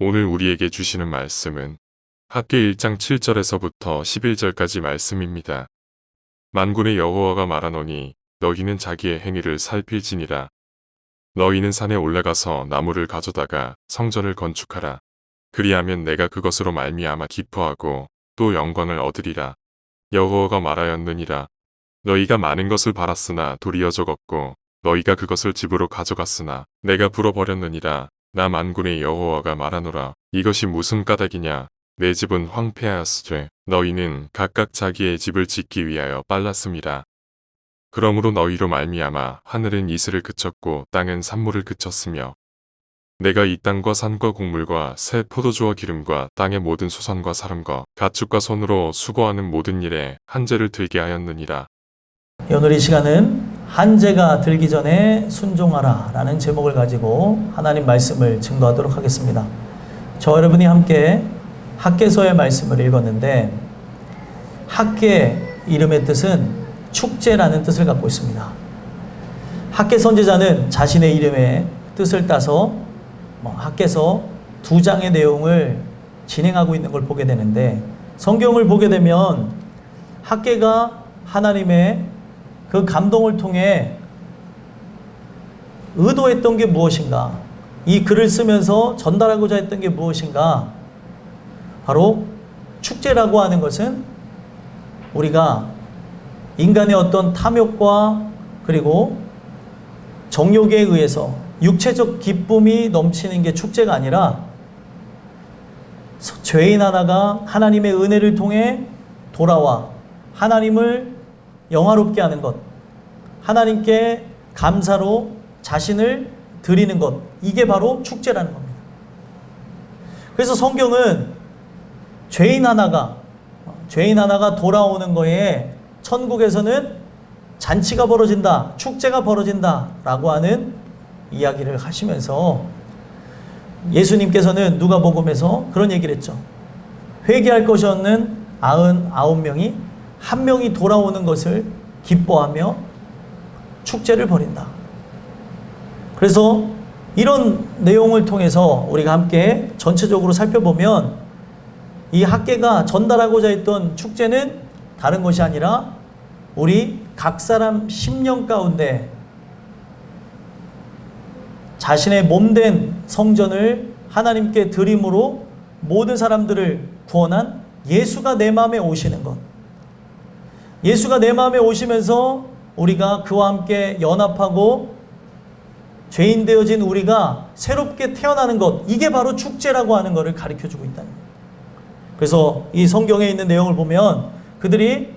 오늘 우리에게 주시는 말씀은 학개 1장 7절에서부터 11절까지 말씀입니다. 만군의 여호와가 말하노니 너희는 자기의 행위를 살필지니라. 너희는 산에 올라가서 나무를 가져다가 성전을 건축하라. 그리하면 내가 그것으로 말미암아 기뻐하고 또 영광을 얻으리라. 여호와가 말하였느니라. 너희가 많은 것을 바랐으나 도리어 적었고 너희가 그것을 집으로 가져갔으나 내가 불어버렸느니라. 나 만군의 여호와가 말하노라. 이것이 무슨 까닭이냐. 내 집은 황폐하였으되 너희는 각각 자기의 집을 짓기 위하여 빨랐음이라. 그러므로 너희로 말미암아 하늘은 이슬을 그쳤고 땅은 산물을 그쳤으며 내가 이 땅과 산과 곡물과 새 포도주와 기름과 땅의 모든 소산과 사람과 가축과 손으로 수고하는 모든 일에 한죄를 들게 하였느니라. 오늘 이 시간은 한죄가 들기 전에 순종하라 라는 제목을 가지고 하나님 말씀을 증거하도록 하겠습니다. 저와 여러분이 함께 학개서의 말씀을 읽었는데 학개 이름의 뜻은 축제라는 뜻을 갖고 있습니다. 학개 선지자는 자신의 이름의 뜻을 따서 학개서 2장의 내용을 진행하고 있는 걸 보게 되는데 성경을 보게 되면 학개가 하나님의 그 감동을 통해 의도했던 게 무엇인가, 이 글을 쓰면서 전달하고자 했던 게 무엇인가, 바로 축제라고 하는 것은 우리가 인간의 어떤 탐욕과 그리고 정욕에 의해서 육체적 기쁨이 넘치는 게 축제가 아니라 죄인 하나가 하나님의 은혜를 통해 돌아와 하나님을 영화롭게 하는 것, 하나님께 감사로 자신을 드리는 것, 이게 바로 축제라는 겁니다. 그래서 성경은 죄인 하나가 돌아오는 거에 천국에서는 잔치가 벌어진다, 축제가 벌어진다 라고 하는 이야기를 하시면서 예수님께서는 누가복음에서 그런 얘기를 했죠. 회개할 것이 없는 99명이 한 명이 돌아오는 것을 기뻐하며 축제를 벌인다. 그래서 이런 내용을 통해서 우리가 함께 전체적으로 살펴보면 이 학개가 전달하고자 했던 축제는 다른 것이 아니라 우리 각 사람 심령 가운데 자신의 몸된 성전을 하나님께 드림으로 모든 사람들을 구원한 예수가 내 마음에 오시는 것, 예수가 내 마음에 오시면서 우리가 그와 함께 연합하고 죄인 되어진 우리가 새롭게 태어나는 것, 이게 바로 축제라고 하는 것을 가르쳐주고 있다는 거예요. 그래서 이 성경에 있는 내용을 보면 그들이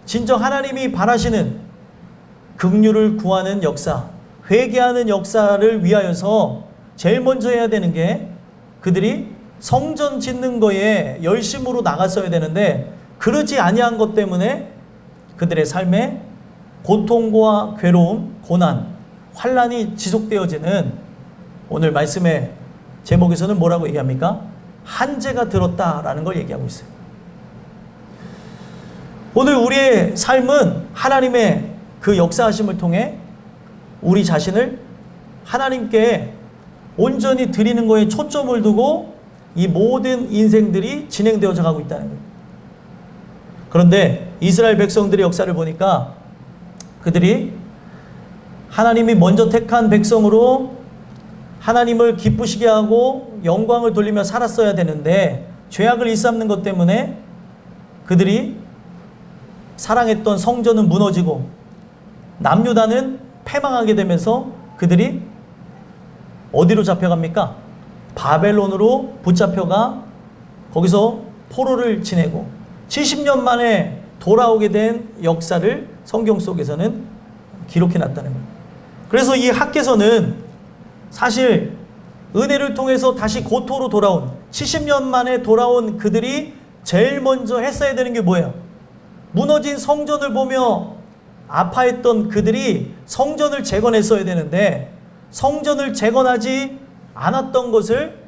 진정 하나님이 바라시는 긍휼을 구하는 역사, 회개하는 역사를 위하여서 제일 먼저 해야 되는 게 그들이 성전 짓는 거에 열심으로 나갔어야 되는데 그러지 아니한 것 때문에 그들의 삶에 고통과 괴로움, 고난, 환난이 지속되어지는 오늘 말씀의 제목에서는 뭐라고 얘기합니까? 한죄가 들었다라는 걸 얘기하고 있어요. 오늘 우리의 삶은 하나님의 그 역사하심을 통해 우리 자신을 하나님께 온전히 드리는 거에 초점을 두고 이 모든 인생들이 진행되어져 가고 있다는 거예요. 그런데 이스라엘 백성들의 역사를 보니까 그들이 하나님이 먼저 택한 백성으로 하나님을 기쁘시게 하고 영광을 돌리며 살았어야 되는데 죄악을 일삼는 것 때문에 그들이 사랑했던 성전은 무너지고 남유다는 패망하게 되면서 그들이 어디로 잡혀갑니까? 바벨론으로 붙잡혀가 거기서 포로를 지내고 70년 만에 돌아오게 된 역사를 성경 속에서는 기록해 놨다는 거예요. 그래서 이 학개서는 사실 은혜를 통해서 다시 고토로 돌아온 70년 만에 돌아온 그들이 제일 먼저 했어야 되는 게 뭐예요? 무너진 성전을 보며 아파했던 그들이 성전을 재건했어야 되는데 성전을 재건하지 않았던 것을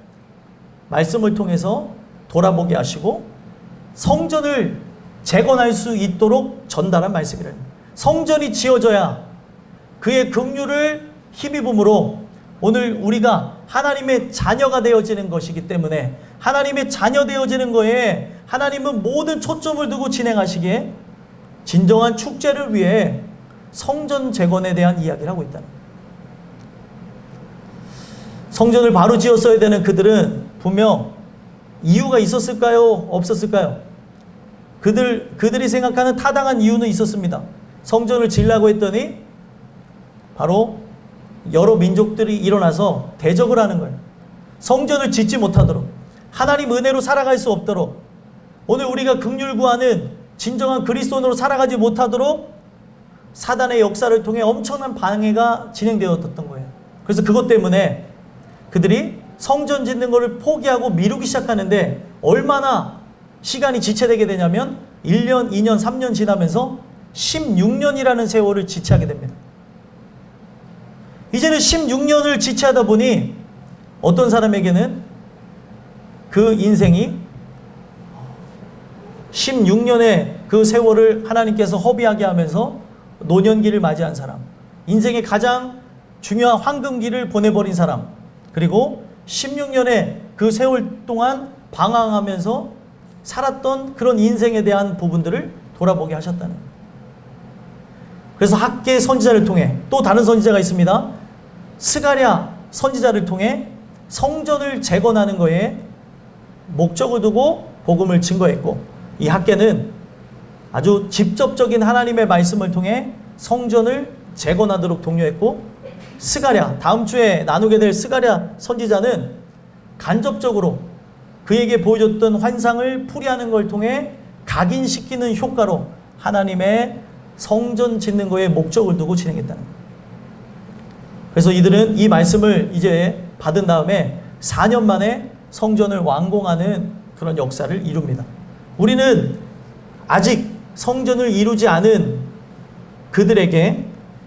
말씀을 통해서 돌아보게 하시고 성전을 재건할 수 있도록 전달한 말씀이랍니다. 성전이 지어져야 그의 긍휼을 힘입음으로 오늘 우리가 하나님의 자녀가 되어지는 것이기 때문에 하나님의 자녀 되어지는 거에 하나님은 모든 초점을 두고 진행하시기에 진정한 축제를 위해 성전 재건에 대한 이야기를 하고 있다는 거예요. 성전을 바로 지었어야 되는 그들은 분명 이유가 있었을까요? 없었을까요? 그들이 생각하는 타당한 이유는 있었습니다. 성전을 지으려고 했더니 바로 여러 민족들이 일어나서 대적을 하는 거예요. 성전을 짓지 못하도록, 하나님 은혜로 살아갈 수 없도록, 오늘 우리가 긍휼 구하는 진정한 그리스도인으로 살아가지 못하도록 사단의 역사를 통해 엄청난 방해가 진행되었던 거예요. 그래서 그것 때문에 그들이 성전 짓는 것을 포기하고 미루기 시작하는데 얼마나 시간이 지체되게 되냐면 1년, 2년, 3년 지나면서 16년이라는 세월을 지체하게 됩니다. 이제는 16년을 지체하다 보니 어떤 사람에게는 그 인생이 16년의 그 세월을 하나님께서 허비하게 하면서 노년기를 맞이한 사람, 인생의 가장 중요한 황금기를 보내버린 사람, 그리고 16년의 그 세월 동안 방황하면서 살았던 그런 인생에 대한 부분들을 돌아보게 하셨다는 거예요. 그래서 학계 선지자를 통해, 또 다른 선지자가 있습니다. 스가랴 선지자를 통해 성전을 재건하는 거에 목적을 두고 복음을 증거했고, 이 학계는 아주 직접적인 하나님의 말씀을 통해 성전을 재건하도록 독려했고, 스가랴, 다음 주에 나누게 될 스가랴 선지자는 간접적으로 그에게 보여줬던 환상을 풀이하는 걸 통해 각인시키는 효과로 하나님의 성전 짓는 거에 목적을 두고 진행했다는 거예요. 그래서 이들은 이 말씀을 이제 받은 다음에 4년 만에 성전을 완공하는 그런 역사를 이룹니다. 우리는 아직 성전을 이루지 않은 그들에게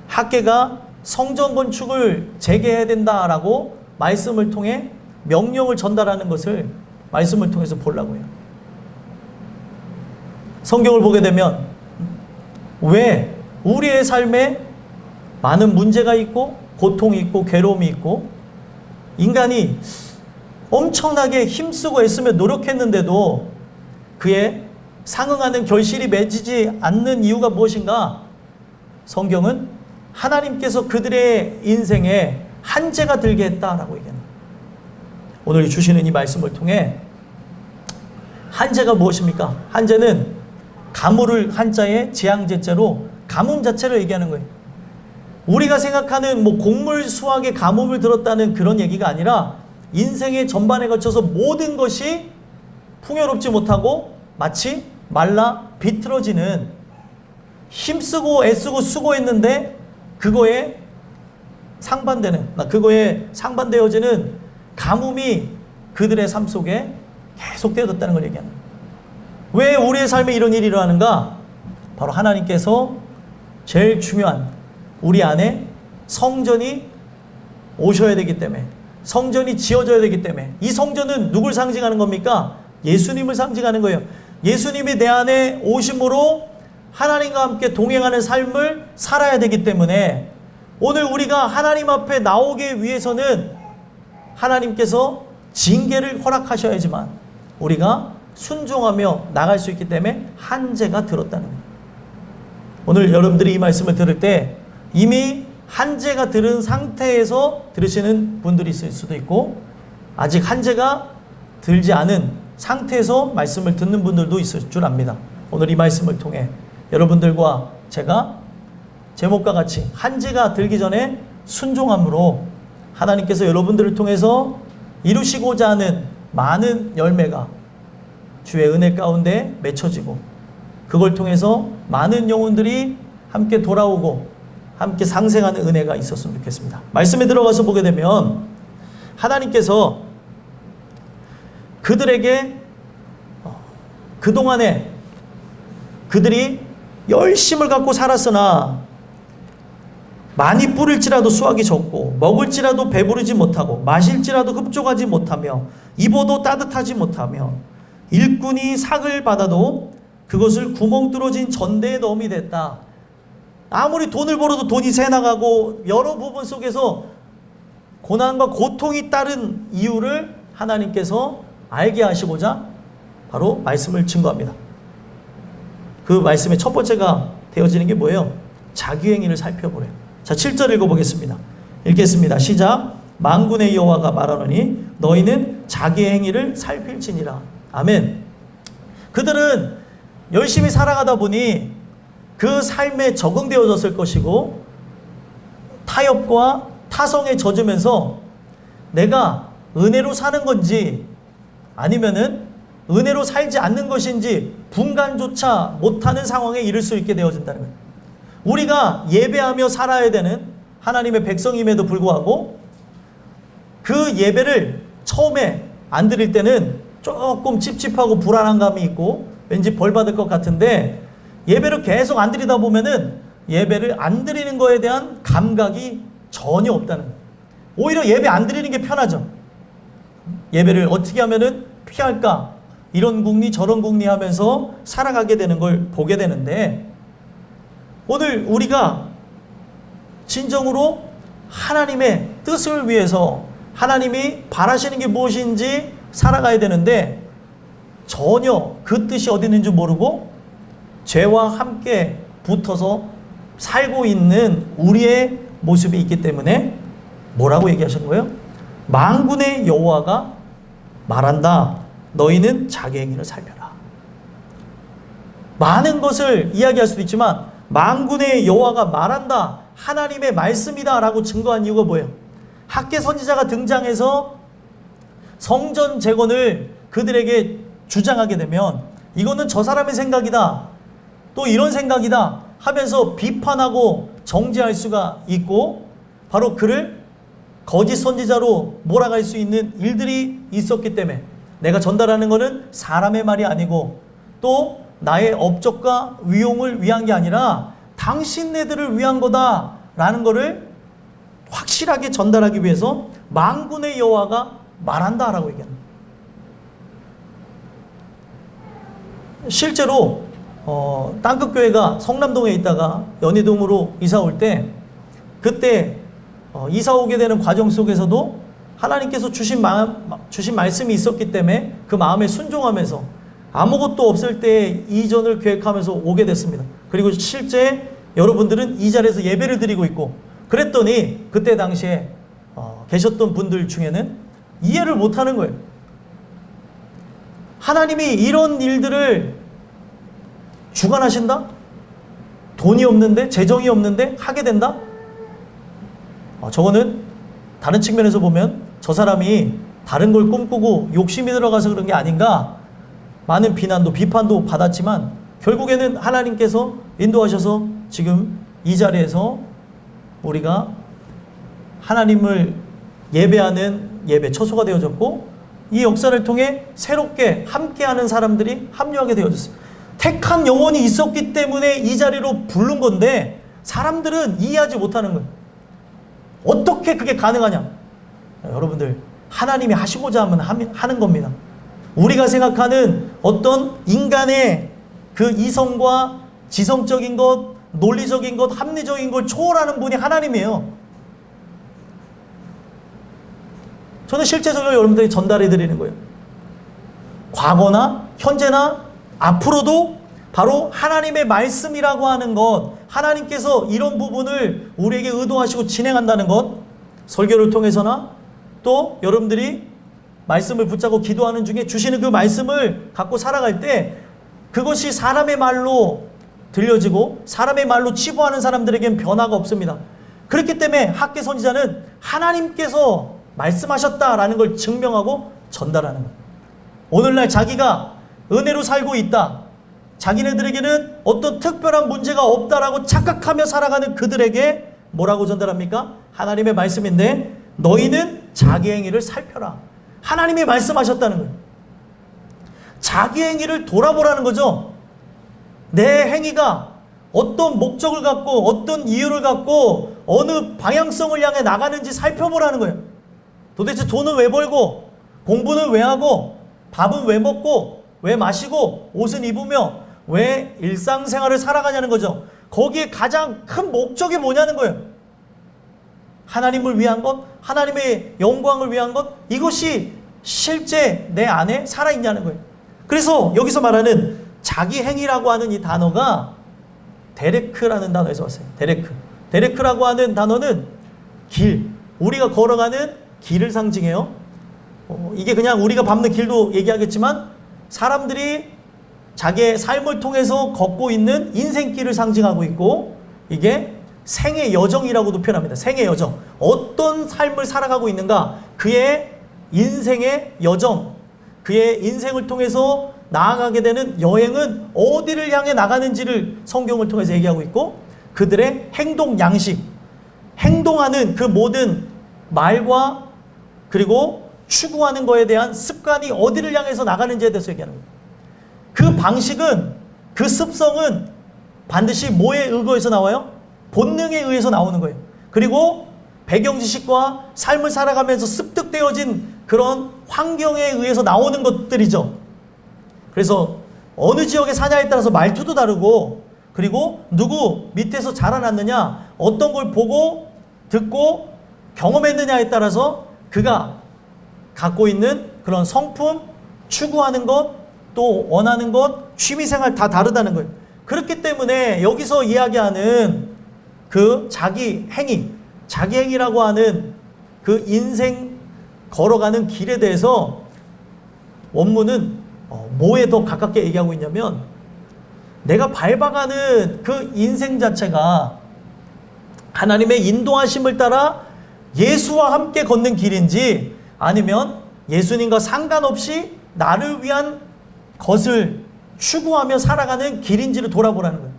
학계가 성전 건축을 재개해야 된다라고 말씀을 통해 명령을 전달하는 것을 말씀을 통해서 보려고 해요. 성경을 보게 되면 왜 우리의 삶에 많은 문제가 있고 고통이 있고 괴로움이 있고 인간이 엄청나게 힘쓰고 애쓰며 노력했는데도 그에 상응하는 결실이 맺히지 않는 이유가 무엇인가? 성경은 하나님께서 그들의 인생에 한재가 들게 했다라고 얘기합니다. 오늘 주시는 이 말씀을 통해 한재가 무엇입니까? 한재는 가물을 한자에 지향제자로 가뭄 자체를 얘기하는 거예요. 우리가 생각하는 곡물 수확에 가뭄을 들었다는 그런 얘기가 아니라 인생의 전반에 걸쳐서 모든 것이 풍요롭지 못하고 마치 말라 비틀어지는, 힘쓰고 애쓰고 수고했는데 그거에 상반되어지는 가뭄이 그들의 삶 속에 계속되어졌다는 걸 얘기하는 거예요. 왜 우리의 삶에 이런 일이 일어나는가? 바로 하나님께서 제일 중요한 우리 안에 성전이 오셔야 되기 때문에, 성전이 지어져야 되기 때문에. 이 성전은 누굴 상징하는 겁니까? 예수님을 상징하는 거예요. 예수님이 내 안에 오심으로 하나님과 함께 동행하는 삶을 살아야 되기 때문에 오늘 우리가 하나님 앞에 나오기 위해서는 하나님께서 징계를 허락하셔야지만 우리가 순종하며 나갈 수 있기 때문에 한재가 들었다는 거예요. 오늘 여러분들이 이 말씀을 들을 때 이미 한재가 들은 상태에서 들으시는 분들이 있을 수도 있고, 아직 한재가 들지 않은 상태에서 말씀을 듣는 분들도 있을 줄 압니다. 오늘 이 말씀을 통해 여러분들과 제가 제목과 같이 한재가 들기 전에 순종함으로 하나님께서 여러분들을 통해서 이루시고자 하는 많은 열매가 주의 은혜 가운데 맺혀지고, 그걸 통해서 많은 영혼들이 함께 돌아오고 함께 상생하는 은혜가 있었으면 좋겠습니다. 말씀에 들어가서 보게 되면 하나님께서 그들에게 그동안에 그들이 열심을 갖고 살았으나 많이 뿌릴지라도 수확이 적고, 먹을지라도 배부르지 못하고, 마실지라도 흡족하지 못하며, 입어도 따뜻하지 못하며, 일꾼이 삭을 받아도 그것을 구멍 뚫어진 전대에 넣음이 됐다. 아무리 돈을 벌어도 돈이 새나가고 여러 부분 속에서 고난과 고통이 따른 이유를 하나님께서 알게 하시고자 바로 말씀을 증거합니다. 그 말씀의 첫 번째가 되어지는 게 뭐예요? 자기행위를 살펴보래요. 자, 7절 읽어보겠습니다. 읽겠습니다. 시작. 만군의 여호와가 말하노니 너희는 자기의 행위를 살필지니라. 아멘. 그들은 열심히 살아가다 보니 그 삶에 적응되어졌을 것이고 타협과 타성에 젖으면서 내가 은혜로 사는 건지 아니면은 은혜로 살지 않는 것인지 분간조차 못하는 상황에 이를 수 있게 되어진다는 거예요. 우리가 예배하며 살아야 되는 하나님의 백성임에도 불구하고 그 예배를 처음에 안 드릴 때는 조금 찝찝하고 불안한 감이 있고 왠지 벌 받을 것 같은데 예배를 계속 안 드리다 보면은 예배를 안 드리는 거에 대한 감각이 전혀 없다는 거예요. 오히려 예배 안 드리는 게 편하죠. 예배를 어떻게 하면은 피할까? 이런 궁리 저런 궁리 하면서 살아가게 되는 걸 보게 되는데 오늘 우리가 진정으로 하나님의 뜻을 위해서 하나님이 바라시는 게 무엇인지 살아가야 되는데 전혀 그 뜻이 어디 있는지 모르고 죄와 함께 붙어서 살고 있는 우리의 모습이 있기 때문에 뭐라고 얘기하신 거예요? 만군의 여호와가 말한다. 너희는 자기 행위를 살펴라. 많은 것을 이야기할 수도 있지만 만군의 여호와가 말한다. 하나님의 말씀이다 라고 증거한 이유가 뭐예요? 학개 선지자가 등장해서 성전 재건을 그들에게 주장하게 되면 이거는 저 사람의 생각이다. 또 이런 생각이다 하면서 비판하고 정죄할 수가 있고 바로 그를 거짓 선지자로 몰아갈 수 있는 일들이 있었기 때문에 내가 전달하는 것은 사람의 말이 아니고 또 나의 업적과 위용을 위한 게 아니라 당신네들을 위한 거다라는 것을 확실하게 전달하기 위해서 만군의 여호와가 말한다라고 얘기합니다. 실제로 땅끝교회가 성남동에 있다가 연희동으로 이사 올 때 그때 이사 오게 되는 과정 속에서도 하나님께서 주신 말씀이 있었기 때문에 그 마음에 순종하면서 아무것도 없을 때 이전을 계획하면서 오게 됐습니다. 그리고 실제 여러분들은 이 자리에서 예배를 드리고 있고 그랬더니 그때 당시에 계셨던 분들 중에는 이해를 못하는 거예요. 하나님이 이런 일들을 주관하신다? 돈이 없는데 재정이 없는데 하게 된다? 저거는 다른 측면에서 보면 저 사람이 다른 걸 꿈꾸고 욕심이 들어가서 그런 게 아닌가 많은 비판도 받았지만 결국에는 하나님께서 인도하셔서 지금 이 자리에서 우리가 하나님을 예배하는 예배 처소가 되어졌고 이 역사를 통해 새롭게 함께하는 사람들이 합류하게 되어졌어요. 택한 영혼이 있었기 때문에 이 자리로 부른 건데 사람들은 이해하지 못하는 거예요. 어떻게 그게 가능하냐? 여러분들 하나님이 하시고자 하면 하는 겁니다. 우리가 생각하는 어떤 인간의 그 이성과 지성적인 것, 논리적인 것, 합리적인 걸 초월하는 분이 하나님이에요. 저는 실제적으로 여러분들이 전달해 드리는 거예요. 과거나 현재나 앞으로도 바로 하나님의 말씀이라고 하는 것, 하나님께서 이런 부분을 우리에게 의도하시고 진행한다는 것, 설교를 통해서나 또 여러분들이 말씀을 붙잡고 기도하는 중에 주시는 그 말씀을 갖고 살아갈 때 그것이 사람의 말로 들려지고 사람의 말로 치부하는 사람들에겐 변화가 없습니다. 그렇기 때문에 학개 선지자는 하나님께서 말씀하셨다라는 걸 증명하고 전달하는 거예요. 오늘날 자기가 은혜로 살고 있다. 자기네들에게는 어떤 특별한 문제가 없다라고 착각하며 살아가는 그들에게 뭐라고 전달합니까? 하나님의 말씀인데 너희는 자기 행위를 살펴라. 하나님이 말씀하셨다는 거예요. 자기 행위를 돌아보라는 거죠. 내 행위가 어떤 목적을 갖고 어떤 이유를 갖고 어느 방향성을 향해 나가는지 살펴보라는 거예요. 도대체 돈은 왜 벌고 공부는 왜 하고 밥은 왜 먹고 왜 마시고 옷은 입으며 왜 일상생활을 살아가냐는 거죠. 거기에 가장 큰 목적이 뭐냐는 거예요. 하나님을 위한 것, 하나님의 영광을 위한 것, 이것이 실제 내 안에 살아있냐는 거예요. 그래서 여기서 말하는 자기 행위라고 하는 이 단어가 데레크라는 단어에서 왔어요. 데레크라고 하는 단어는 길, 우리가 걸어가는 길을 상징해요. 이게 그냥 우리가 밟는 길도 얘기하겠지만 사람들이 자기의 삶을 통해서 걷고 있는 인생길을 상징하고 있고, 이게 생의 여정이라고도 표현합니다. 생의 여정. 어떤 삶을 살아가고 있는가, 그의 인생의 여정, 그의 인생을 통해서 나아가게 되는 여행은 어디를 향해 나가는지를 성경을 통해서 얘기하고 있고, 그들의 행동 양식, 행동하는 그 모든 말과 그리고 추구하는 거에 대한 습관이 어디를 향해서 나가는지에 대해서 얘기하는 거예요. 그 방식은, 그 습성은 반드시 뭐에 의거해서 나와요? 본능에 의해서 나오는 거예요. 그리고 배경 지식과 삶을 살아가면서 습득되어진 그런 환경에 의해서 나오는 것들이죠. 그래서 어느 지역에 사냐에 따라서 말투도 다르고, 그리고 누구 밑에서 자라났느냐, 어떤 걸 보고 듣고 경험했느냐에 따라서 그가 갖고 있는 그런 성품, 추구하는 것, 또 원하는 것, 취미생활 다 다르다는 거예요. 그렇기 때문에 여기서 이야기하는 그 자기 행위라고 하는 그 인생 걸어가는 길에 대해서 원문은 뭐에 더 가깝게 얘기하고 있냐면, 내가 밟아가는 그 인생 자체가 하나님의 인도하심을 따라 예수와 함께 걷는 길인지, 아니면 예수님과 상관없이 나를 위한 것을 추구하며 살아가는 길인지를 돌아보라는 거예요.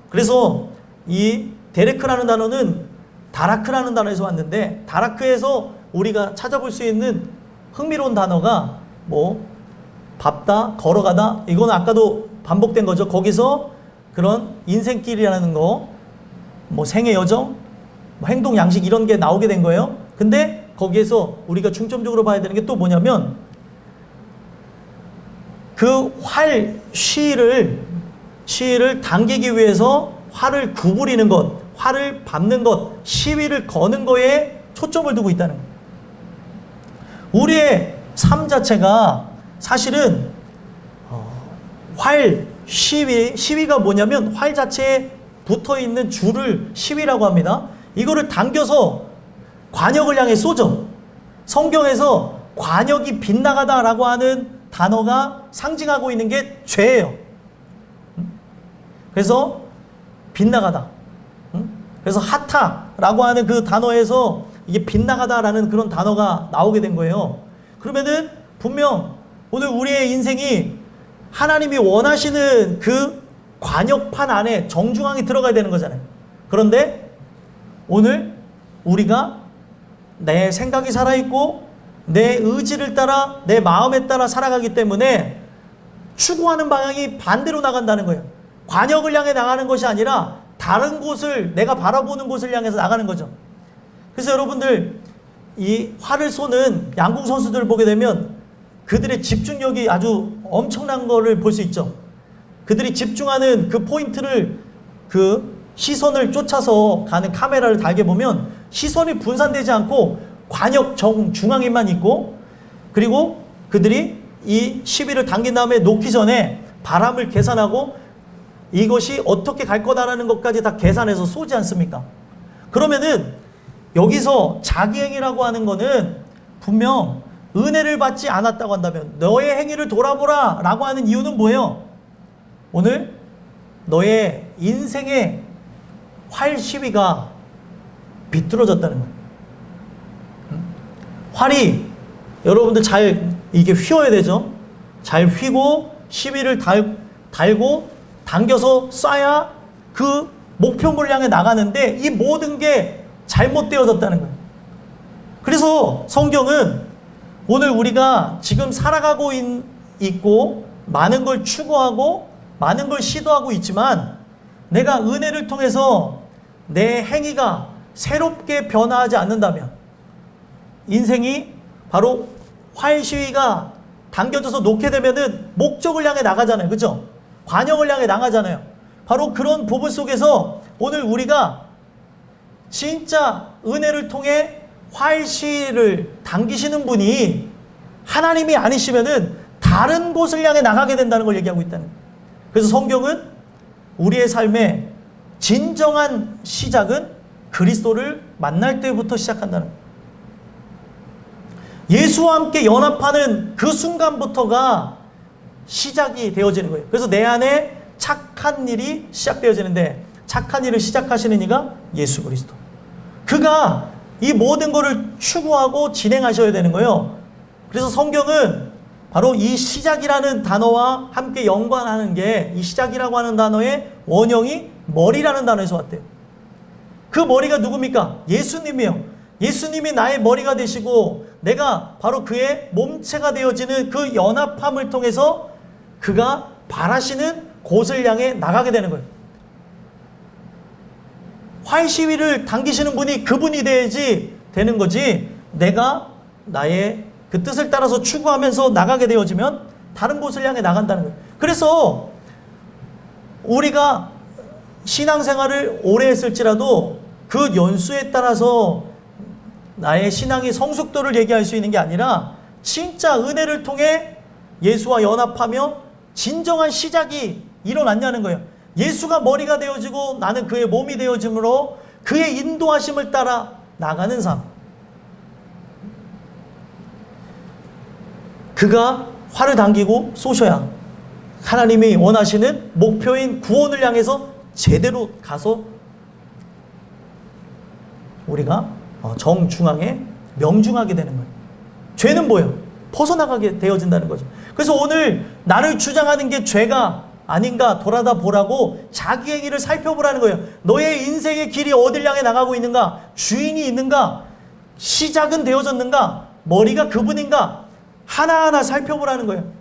그래서 이 데레크라는 단어는 다라크라는 단어에서 왔는데, 다라크에서 우리가 찾아볼 수 있는 흥미로운 단어가 뭐 밟다, 걸어가다, 이건 아까도 반복된 거죠. 거기서 그런 인생길이라는 거, 뭐 생의 여정, 뭐 행동 양식, 이런 게 나오게 된 거예요. 근데 거기에서 우리가 중점적으로 봐야 되는 게 또 뭐냐면, 그 시위를 당기기 위해서 활을 구부리는 것, 활을 밟는 것, 시위를 거는 거에 초점을 두고 있다는 거예요. 우리의 삶 자체가 사실은 시위가 뭐냐면 활 자체에 붙어있는 줄을 시위라고 합니다. 이거를 당겨서 관역을 향해 쏘죠. 성경에서 관역이 빗나가다라고 하는 단어가 상징하고 있는 게 죄예요. 그래서 빗나가다. 그래서 하타라고 하는 그 단어에서 이게 빗나가다라는 그런 단어가 나오게 된 거예요. 그러면은 분명 오늘 우리의 인생이 하나님이 원하시는 그 관역판 안에 정중앙에 들어가야 되는 거잖아요. 그런데 오늘 우리가 내 생각이 살아있고 내 의지를 따라, 내 마음에 따라 살아가기 때문에 추구하는 방향이 반대로 나간다는 거예요. 관역을 향해 나가는 것이 아니라 다른 곳을, 내가 바라보는 곳을 향해서 나가는 거죠. 그래서 여러분들, 이 활을 쏘는 양궁 선수들을 보게 되면 그들의 집중력이 아주 엄청난 거를 볼 수 있죠. 그들이 집중하는 그 포인트를, 그 시선을 쫓아서 가는 카메라를 달게 보면 시선이 분산되지 않고 관역 중앙에만 있고, 그리고 그들이 이 시비를 당긴 다음에 놓기 전에 바람을 계산하고 이것이 어떻게 갈 거다라는 것까지 다 계산해서 쏘지 않습니까? 그러면은 여기서 자기행위라고 하는 거는 분명 은혜를 받지 않았다고 한다면, 너의 행위를 돌아보라 라고 하는 이유는 뭐예요? 오늘 너의 인생의 활 시위가 비뚤어졌다는 거예요. 활이 여러분들 잘 이게 휘어야 되죠. 잘 휘고 시비를 달고 당겨서 쏴야 그 목표물을 향해 나가는데 이 모든 게 잘못되어졌다는 거예요. 그래서 성경은 오늘 우리가 지금 살아가고 있고 많은 걸 추구하고 많은 걸 시도하고 있지만, 내가 은혜를 통해서 내 행위가 새롭게 변화하지 않는다면 인생이 바로 활 시위가 당겨져서 놓게 되면은 목적을 향해 나가잖아요. 그죠? 관역을 향해 나가잖아요. 바로 그런 부분 속에서 오늘 우리가 진짜 은혜를 통해 활시를 당기시는 분이 하나님이 아니시면은 다른 곳을 향해 나가게 된다는 걸 얘기하고 있다는 거예요. 그래서 성경은 우리의 삶의 진정한 시작은 그리스도를 만날 때부터 시작한다는 거예요. 예수와 함께 연합하는 그 순간부터가 시작이 되어지는 거예요. 그래서 내 안에 착한 일이 시작되어지는데, 착한 일을 시작하시는 이가 예수 그리스도. 그가 이 모든 것을 추구하고 진행하셔야 되는 거예요. 그래서 성경은 바로 이 시작이라는 단어와 함께 연관하는 게, 이 시작이라고 하는 단어의 원형이 머리라는 단어에서 왔대요. 그 머리가 누굽니까? 예수님이에요. 예수님이 나의 머리가 되시고 내가 바로 그의 몸체가 되어지는 그 연합함을 통해서 그가 바라시는 곳을 향해 나가게 되는 거예요. 활시위를 당기시는 분이 그분이 돼야지 되는 거지, 내가 나의 그 뜻을 따라서 추구하면서 나가게 되어지면 다른 곳을 향해 나간다는 거예요. 그래서 우리가 신앙생활을 오래 했을지라도 그 연수에 따라서 나의 신앙의 성숙도를 얘기할 수 있는 게 아니라 진짜 은혜를 통해 예수와 연합하며 진정한 시작이 일어났냐는 거예요. 예수가 머리가 되어지고 나는 그의 몸이 되어짐으로 그의 인도하심을 따라 나가는 삶. 그가 활을 당기고 쏘셔야 하나님이 원하시는 목표인 구원을 향해서 제대로 가서 우리가 정중앙에 명중하게 되는 거예요. 죄는 뭐예요? 벗어나가게 되어진다는 거죠. 그래서 오늘 나를 주장하는 게 죄가 아닌가 돌아다 보라고 자기 행위를 살펴보라는 거예요. 너의 인생의 길이 어딜 향해 나가고 있는가? 주인이 있는가? 시작은 되어졌는가? 머리가 그분인가? 하나하나 살펴보라는 거예요.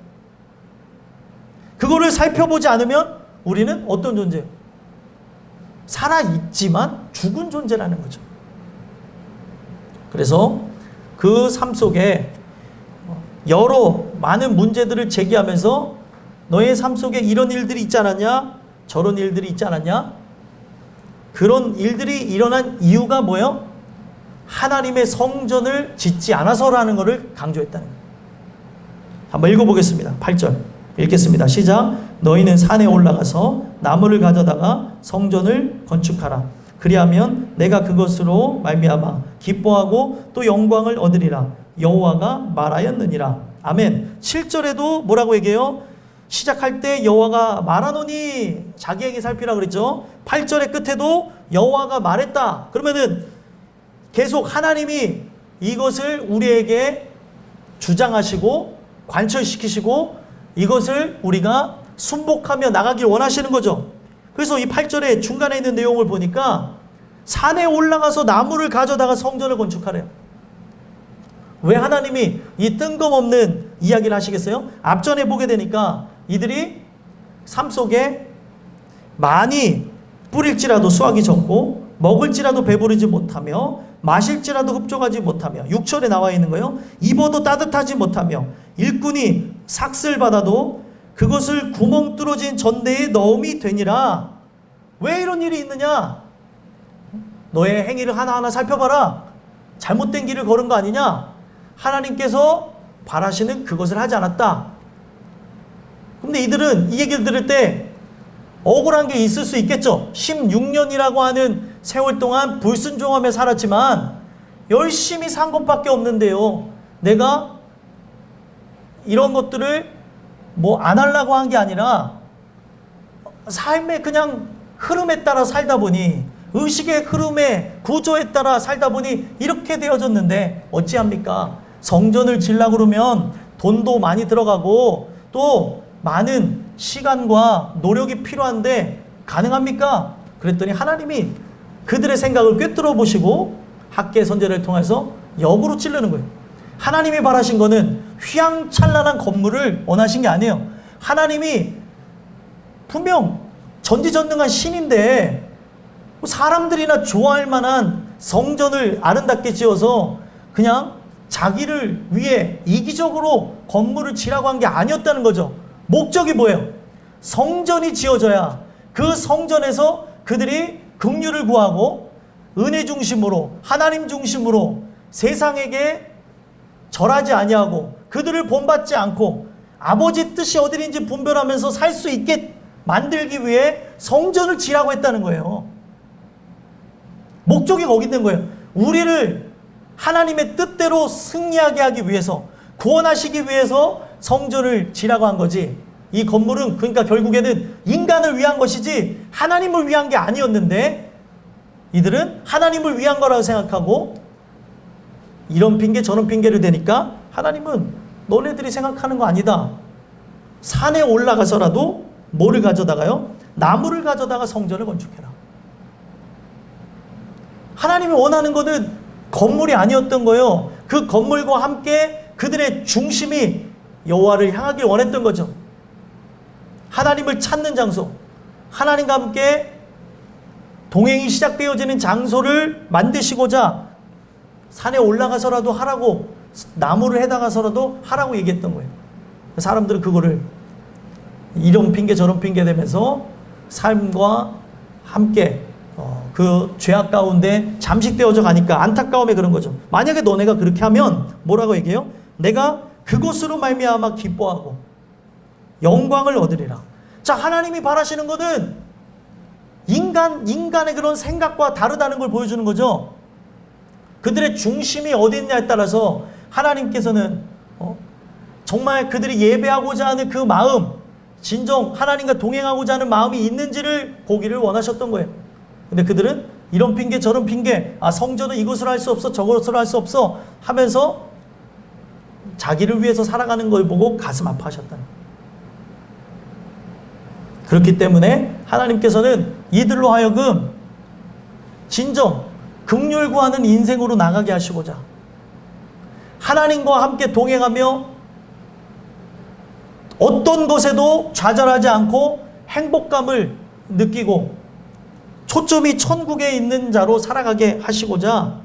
그거를 살펴보지 않으면 우리는 어떤 존재예요? 살아있지만 죽은 존재라는 거죠. 그래서 그 삶 속에 여러 많은 문제들을 제기하면서 너의 삶 속에 이런 일들이 있지 않았냐? 저런 일들이 있지 않았냐? 그런 일들이 일어난 이유가 뭐예요? 하나님의 성전을 짓지 않아서라는 것을 강조했다는 거예요. 한번 읽어보겠습니다. 8절 읽겠습니다. 시작. 너희는 산에 올라가서 나무를 가져다가 성전을 건축하라. 그리하면 내가 그것으로 말미암아 기뻐하고 또 영광을 얻으리라. 여호와가 말하였느니라. 아멘. 7절에도 뭐라고 얘기해요? 시작할 때 여호와가 말하노니 자기에게 살피라 그랬죠. 8절의 끝에도 여호와가 말했다. 그러면은 계속 하나님이 이것을 우리에게 주장하시고 관철시키시고 이것을 우리가 순복하며 나가길 원하시는 거죠. 그래서 이 8절의 중간에 있는 내용을 보니까 산에 올라가서 나무를 가져다가 성전을 건축하래요. 왜 하나님이 이 뜬금없는 이야기를 하시겠어요? 앞전에 보게 되니까 이들이 삶 속에 많이 뿌릴지라도 수확이 적고 먹을지라도 배부르지 못하며 마실지라도 흡족하지 못하며 6절에 나와 있는 거예요. 입어도 따뜻하지 못하며 일꾼이 삭슬 받아도 그것을 구멍 뚫어진 전대에 넣음이 되니라. 왜 이런 일이 있느냐? 너의 행위를 하나하나 살펴봐라. 잘못된 길을 걸은 거 아니냐? 하나님께서 바라시는 그것을 하지 않았다. 근데 이들은 이 얘기를 들을 때 억울한 게 있을 수 있겠죠. 16년이라고 하는 세월 동안 불순종하며 살았지만 열심히 산 것밖에 없는데요. 내가 이런 것들을 뭐 안 하려고 한 게 아니라 삶의 그냥 흐름에 따라 살다 보니, 의식의 흐름의 구조에 따라 살다 보니 이렇게 되어졌는데 어찌합니까? 성전을 지으려고 그러면 돈도 많이 들어가고 또 많은 시간과 노력이 필요한데 가능합니까? 그랬더니 하나님이 그들의 생각을 꿰뚫어 보시고 학계 선제를 통해서 역으로 찌르는 거예요. 하나님이 바라신 거는 휘황찬란한 건물을 원하신 게 아니에요. 하나님이 분명 전지전능한 신인데 사람들이나 좋아할 만한 성전을 아름답게 지어서 그냥 자기를 위해 이기적으로 건물을 지라고 한 게 아니었다는 거죠. 목적이 뭐예요? 성전이 지어져야 그 성전에서 그들이 긍휼을 구하고 은혜 중심으로 하나님 중심으로 세상에게 절하지 아니하고 그들을 본받지 않고 아버지 뜻이 어디인지 분별하면서 살 수 있게 만들기 위해 성전을 지으라고 했다는 거예요. 목적이 거기 있는 거예요. 우리를 하나님의 뜻대로 승리하게 하기 위해서, 구원하시기 위해서 성전을 지으라고 한 거지. 이 건물은 그러니까 결국에는 인간을 위한 것이지 하나님을 위한 게 아니었는데, 이들은 하나님을 위한 거라고 생각하고 이런 핑계 저런 핑계를 대니까 하나님은 너네들이 생각하는 거 아니다. 산에 올라가서라도 뭐를 가져다가요? 나무를 가져다가 성전을 건축해라. 하나님이 원하는 것은 건물이 아니었던 거예요. 그 건물과 함께 그들의 중심이 여호와를 향하길 원했던 거죠. 하나님을 찾는 장소, 하나님과 함께 동행이 시작되어지는 장소를 만드시고자 산에 올라가서라도 하라고, 나무를 해다가서라도 하라고 얘기했던 거예요. 사람들은 그거를 이런 핑계 저런 핑계 대면서 삶과 함께 그 죄악 가운데 잠식되어져 가니까 안타까움에 그런 거죠. 만약에 너네가 그렇게 하면 뭐라고 얘기해요? 내가 그것으로 말미암아 기뻐하고 영광을 얻으리라. 자, 하나님이 바라시는 것은 인간의 그런 생각과 다르다는 걸 보여주는 거죠. 그들의 중심이 어디 있냐에 따라서 하나님께서는 정말 그들이 예배하고자 하는 그 마음, 진정 하나님과 동행하고자 하는 마음이 있는지를 보기를 원하셨던 거예요. 근데 그들은 이런 핑계 저런 핑계, 성전은 이것으로 할 수 없어 저것으로 할 수 없어 하면서 자기를 위해서 살아가는 걸 보고 가슴 아파하셨다는 거예요. 그렇기 때문에 하나님께서는 이들로 하여금 진정 긍휼 구하는 인생으로 나가게 하시고자 하나님과 함께 동행하며 어떤 것에도 좌절하지 않고 행복감을 느끼고 초점이 천국에 있는 자로 살아가게 하시고자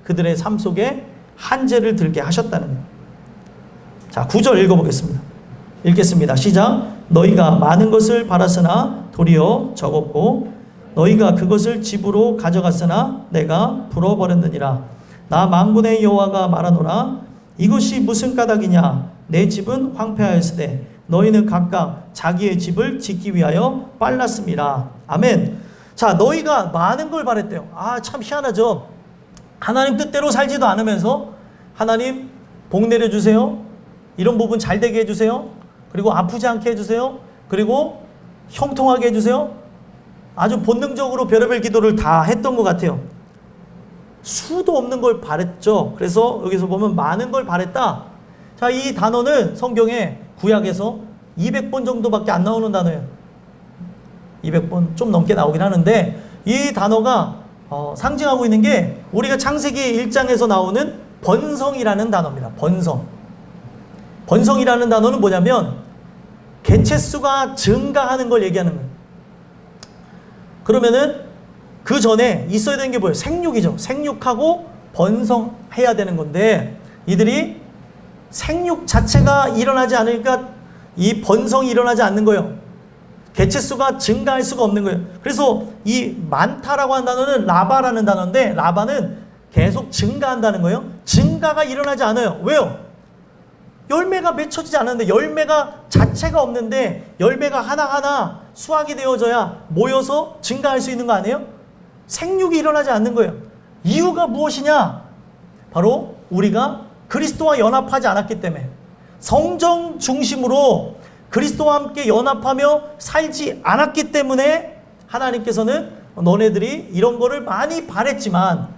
그들의 삶 속에 한재를 들게 하셨다는 거예요. 자, 9절 읽어보겠습니다. 읽겠습니다. 시작. 너희가 많은 것을 바랐으나 도리어 적었고 너희가 그것을 집으로 가져갔으나 내가 불어버렸느니라. 나 만군의 여호와가 말하노라. 이것이 무슨 까닭이냐? 내 집은 황폐하였으되 너희는 각각 자기의 집을 짓기 위하여 빨랐습니다. 아멘. 자, 너희가 많은 걸 바랬대요. 참 희한하죠. 하나님 뜻대로 살지도 않으면서 하나님 복 내려주세요. 이런 부분 잘 되게 해주세요. 그리고 아프지 않게 해주세요. 그리고 형통하게 해주세요. 아주 본능적으로 별의별 기도를 다 했던 것 같아요. 수도 없는 걸 바랬죠. 그래서 여기서 보면 많은 걸 바랬다. 자, 이 단어는 성경에 구약에서 200번 정도밖에 안 나오는 단어예요. 200번 좀 넘게 나오긴 하는데 이 단어가 상징하고 있는 게 우리가 창세기 1장에서 나오는 번성이라는 단어입니다. 번성이라는 단어는 뭐냐면 개체수가 증가하는 걸 얘기하는 거예요. 그러면은 그 전에 있어야 되는 게 뭐예요? 생육이죠. 생육하고 번성해야 되는 건데 이들이 생육 자체가 일어나지 않으니까 이 번성이 일어나지 않는 거예요. 개체수가 증가할 수가 없는 거예요. 그래서 이 많다라고 한 단어는 라바라는 단어인데 라바는 계속 증가한다는 거예요. 증가가 일어나지 않아요. 왜요? 열매가 맺혀지지 않았는데 열매가 자체가 없는데 열매가 하나하나 수확이 되어져야 모여서 증가할 수 있는 거 아니에요? 생육이 일어나지 않는 거예요. 이유가 무엇이냐? 바로 우리가 그리스도와 연합하지 않았기 때문에 성정 중심으로 그리스도와 함께 연합하며 살지 않았기 때문에 하나님께서는 너네들이 이런 거를 많이 바랬지만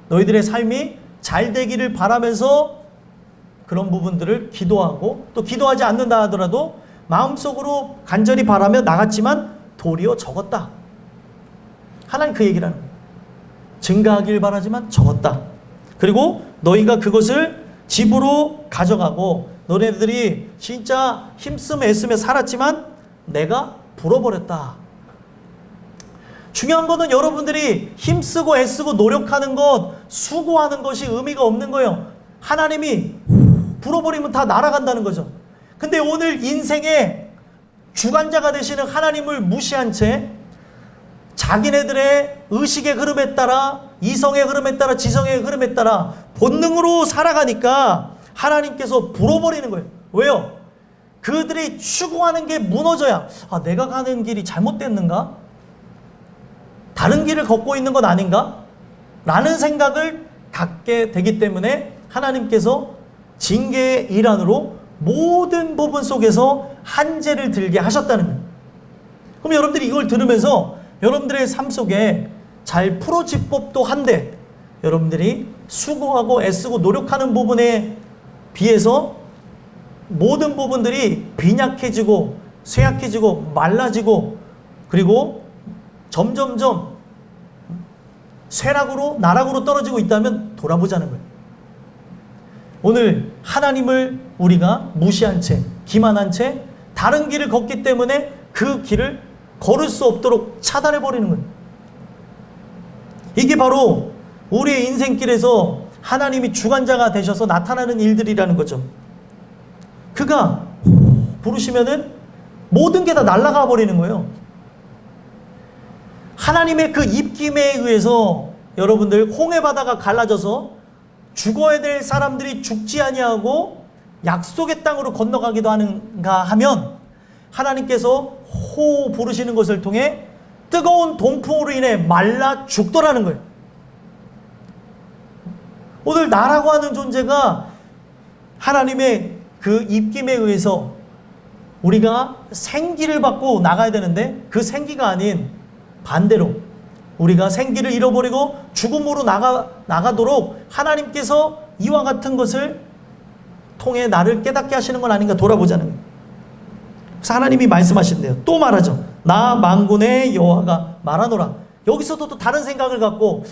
너희들의 삶이 잘 되기를 바라면서 그런 부분들을 기도하고 또 기도하지 않는다 하더라도 마음속으로 간절히 바라며 나갔지만 도리어 적었다. 하나님 그 얘기를 하는 거예요. 증가하길 바라지만 적었다. 그리고 너희가 그것을 집으로 가져가고 너네들이 진짜 힘쓰며 애쓰며 살았지만 내가 불어버렸다. 중요한 것은 여러분들이 힘쓰고 애쓰고 노력하는 것, 수고하는 것이 의미가 없는 거예요. 하나님이 불어버리면 다 날아간다는 거죠. 근데 오늘 인생의 주관자가 되시는 하나님을 무시한 채 자기네들의 의식의 흐름에 따라 이성의 흐름에 따라 지성의 흐름에 따라 본능으로 살아가니까 하나님께서 불어버리는 거예요. 왜요? 그들이 추구하는 게 무너져야 내가 가는 길이 잘못됐는가? 다른 길을 걷고 있는 건 아닌가? 라는 생각을 갖게 되기 때문에 하나님께서 징계의 일환으로 모든 부분 속에서 한죄를 들게 하셨다는 거예요. 그럼 여러분들이 이걸 들으면서 여러분들의 삶 속에 잘 풀어질 법도 한데 여러분들이 수고하고 애쓰고 노력하는 부분에 비해서 모든 부분들이 빈약해지고 쇠약해지고 말라지고 그리고 점점점 쇠락으로 나락으로 떨어지고 있다면 돌아보자는 거예요. 오늘 하나님을 우리가 무시한 채 기만한 채 다른 길을 걷기 때문에 그 길을 걸을 수 없도록 차단해 버리는 거예요. 이게 바로 우리의 인생길에서 하나님이 주관자가 되셔서 나타나는 일들이라는 거죠. 그가 부르시면은 모든 게 다 날아가 버리는 거예요. 하나님의 그 입김에 의해서 여러분들 홍해 바다가 갈라져서 죽어야 될 사람들이 죽지 아니하고 약속의 땅으로 건너가기도 하는가 하면 하나님께서 호 부르시는 것을 통해 뜨거운 동풍으로 인해 말라 죽더라는 거예요. 오늘 나라고 하는 존재가 하나님의 그 입김에 의해서 우리가 생기를 받고 나가야 되는데 그 생기가 아닌 반대로 우리가 생기를 잃어버리고 죽음으로 나가도록 하나님께서 이와 같은 것을 통해 나를 깨닫게 하시는 건 아닌가 돌아보자는 거예요. 그래서 하나님이 말씀하신대요. 또 말하죠. 나 만군의 여호와가 말하노라. 여기서도 또 다른 생각을 갖고